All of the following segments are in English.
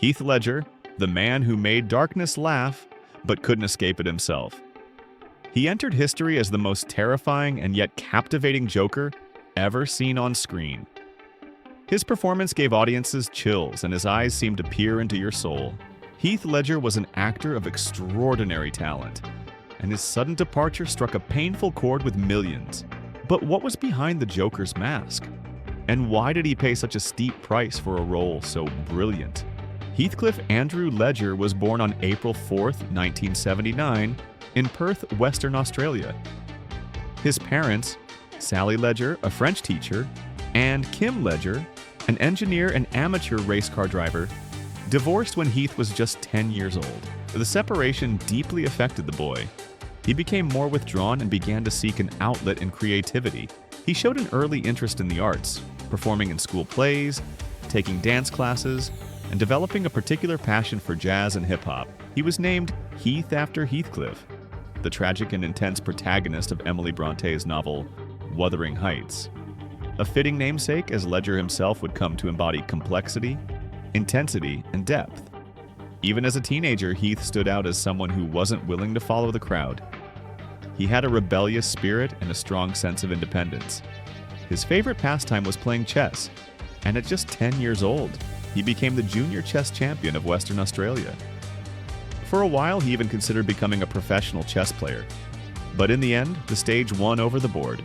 Heath Ledger, the man who made darkness laugh but couldn't escape it himself. He entered history as the most terrifying and yet captivating Joker ever seen on screen. His performance gave audiences chills, and his eyes seemed to peer into your soul. Heath Ledger was an actor of extraordinary talent, and his sudden departure struck a painful chord with millions. But what was behind the Joker's mask? And why did he pay such a steep price for a role so brilliant? Heathcliff Andrew Ledger was born on April 4, 1979, in Perth, Western Australia. His parents, Sally Ledger, a French teacher, and Kim Ledger, an engineer and amateur race car driver, divorced when Heath was just 10 years old. The separation deeply affected the boy. He became more withdrawn and began to seek an outlet in creativity. He showed an early interest in the arts, performing in school plays, taking dance classes, and developing a particular passion for jazz and hip-hop. He was named Heath after Heathcliff, the tragic and intense protagonist of Emily Bronte's novel Wuthering Heights. A fitting namesake, as Ledger himself would come to embody complexity, intensity, and depth. Even as a teenager, Heath stood out as someone who wasn't willing to follow the crowd. He had a rebellious spirit and a strong sense of independence. His favorite pastime was playing chess, and at just 10 years old, he became the junior chess champion of Western Australia. For a while, he even considered becoming a professional chess player. But in the end, the stage won over the board.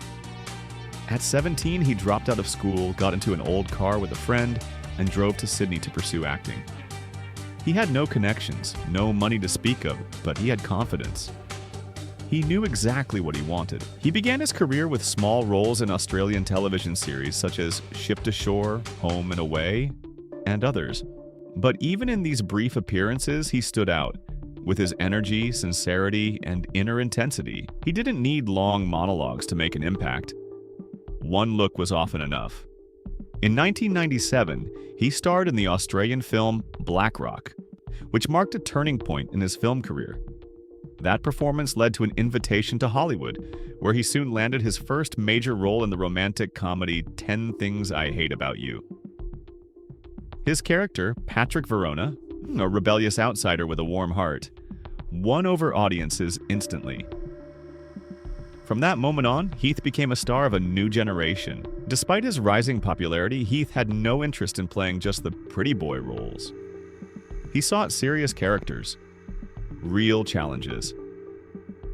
At 17, he dropped out of school, got into an old car with a friend, and drove to Sydney to pursue acting. He had no connections, no money to speak of, but he had confidence. He knew exactly what he wanted. He began his career with small roles in Australian television series such as Shipped Ashore, Home and Away, and others. But even in these brief appearances, he stood out. With his energy, sincerity, and inner intensity, he didn't need long monologues to make an impact. One look was often enough. In 1997, he starred in the Australian film Black Rock, which marked a turning point in his film career. That performance led to an invitation to Hollywood, where he soon landed his first major role in the romantic comedy 10 Things I Hate About You. His character, Patrick Verona, a rebellious outsider with a warm heart, won over audiences instantly. From that moment on, Heath became a star of a new generation. Despite his rising popularity, Heath had no interest in playing just the pretty boy roles. He sought serious characters, real challenges.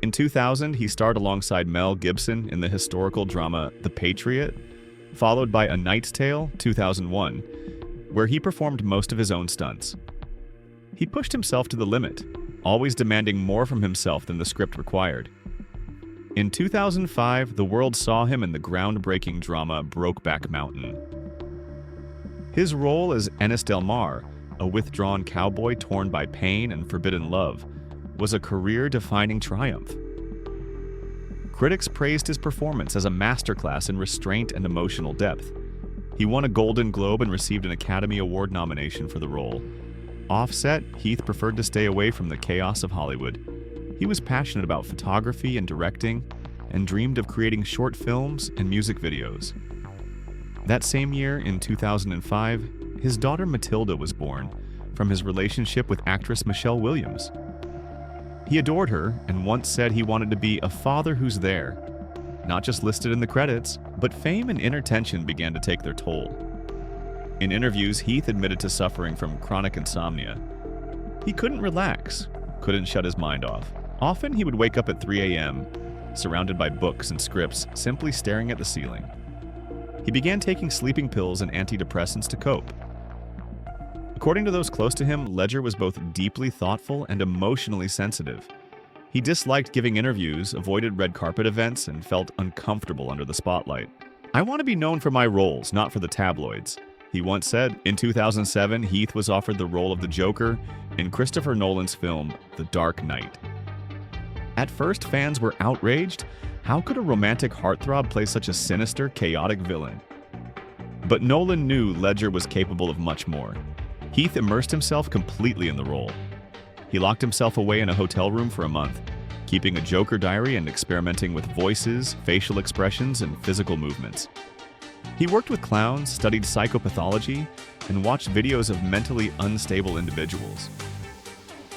In 2000, he starred alongside Mel Gibson in the historical drama The Patriot, followed by A Knight's Tale, 2001, where he performed most of his own stunts. He pushed himself to the limit, always demanding more from himself than the script required. In 2005, the world saw him in the groundbreaking drama Brokeback Mountain. His role as Ennis Del Mar, a withdrawn cowboy torn by pain and forbidden love, was a career-defining triumph. Critics praised his performance as a masterclass in restraint and emotional depth. He won a Golden Globe and received an Academy Award nomination for the role. Offset, Heath preferred to stay away from the chaos of Hollywood. He was passionate about photography and directing, and dreamed of creating short films and music videos. That same year, in 2005, his daughter Matilda was born from his relationship with actress Michelle Williams. He adored her and once said he wanted to be a father who's there, not just listed in the credits, but fame and inner tension began to take their toll. In interviews, Heath admitted to suffering from chronic insomnia. He couldn't relax, couldn't shut his mind off. Often he would wake up at 3 a.m., surrounded by books and scripts, simply staring at the ceiling. He began taking sleeping pills and antidepressants to cope. According to those close to him, Ledger was both deeply thoughtful and emotionally sensitive. He disliked giving interviews, avoided red carpet events, and felt uncomfortable under the spotlight. "I want to be known for my roles, not for the tabloids," he once said. In 2007, Heath was offered the role of the Joker in Christopher Nolan's film The Dark Knight. At first, fans were outraged. How could a romantic heartthrob play such a sinister, chaotic villain? But Nolan knew Ledger was capable of much more. Heath immersed himself completely in the role. He locked himself away in a hotel room for a month, keeping a Joker diary and experimenting with voices, facial expressions, and physical movements. He worked with clowns, studied psychopathology, and watched videos of mentally unstable individuals.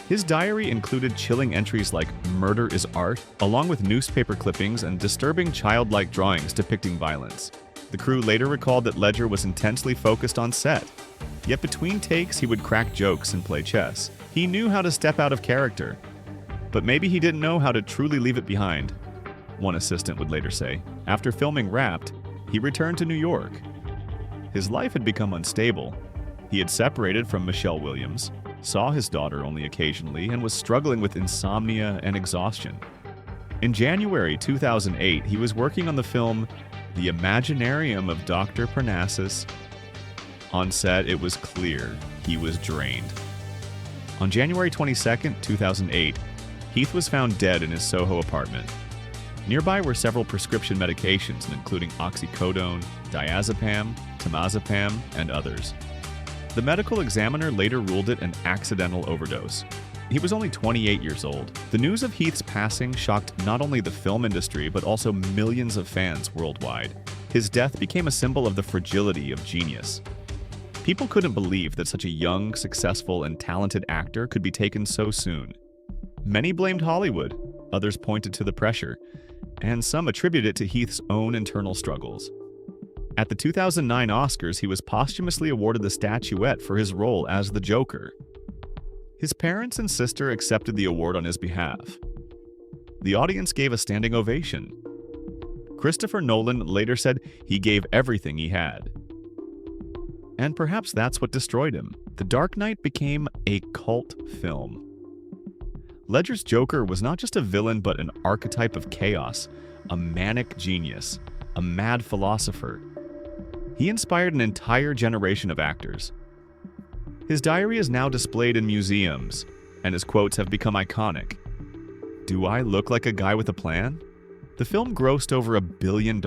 His diary included chilling entries like "murder is art," along with newspaper clippings and disturbing childlike drawings depicting violence. The crew later recalled that Ledger was intensely focused on set, yet between takes he would crack jokes and play chess. He knew how to step out of character, but maybe he didn't know how to truly leave it behind, one assistant would later say. After filming Wrapped, he returned to New York. His life had become unstable. He had separated from Michelle Williams, saw his daughter only occasionally, and was struggling with insomnia and exhaustion. In January 2008, he was working on the film The Imaginarium of Dr. Parnassus. On set, it was clear he was drained. On January 22, 2008, Heath was found dead in his Soho apartment. Nearby were several prescription medications, including oxycodone, diazepam, temazepam, and others. The medical examiner later ruled it an accidental overdose. He was only 28 years old. The news of Heath's passing shocked not only the film industry, but also millions of fans worldwide. His death became a symbol of the fragility of genius. People couldn't believe that such a young, successful, and talented actor could be taken so soon. Many blamed Hollywood, others pointed to the pressure, and some attributed it to Heath's own internal struggles. At the 2009 Oscars, he was posthumously awarded the statuette for his role as the Joker. His parents and sister accepted the award on his behalf. The audience gave a standing ovation. Christopher Nolan later said he gave everything he had. And perhaps that's what destroyed him. The Dark Knight became a cult film. Ledger's Joker was not just a villain, but an archetype of chaos, a manic genius, a mad philosopher. He inspired an entire generation of actors. His diary is now displayed in museums, and his quotes have become iconic. "Do I look like a guy with a plan?" The film grossed over $1 billion.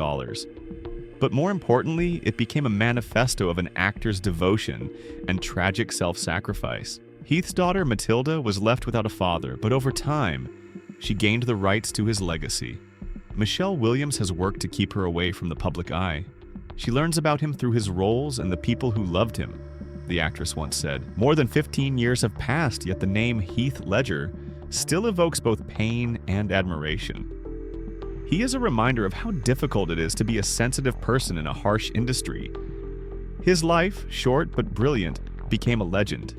But more importantly, it became a manifesto of an actor's devotion and tragic self-sacrifice. Heath's daughter, Matilda, was left without a father, but over time, she gained the rights to his legacy. Michelle Williams has worked to keep her away from the public eye. She learns about him through his roles and the people who loved him, the actress once said. More than 15 years have passed, yet the name Heath Ledger still evokes both pain and admiration. He is a reminder of how difficult it is to be a sensitive person in a harsh industry. His life, short but brilliant, became a legend.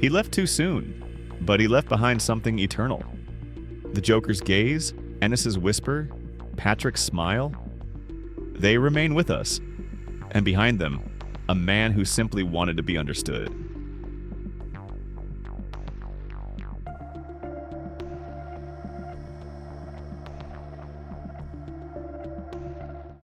He left too soon, but he left behind something eternal. The Joker's gaze, Ennis's whisper, Patrick's smile, they remain with us. And behind them, a man who simply wanted to be understood.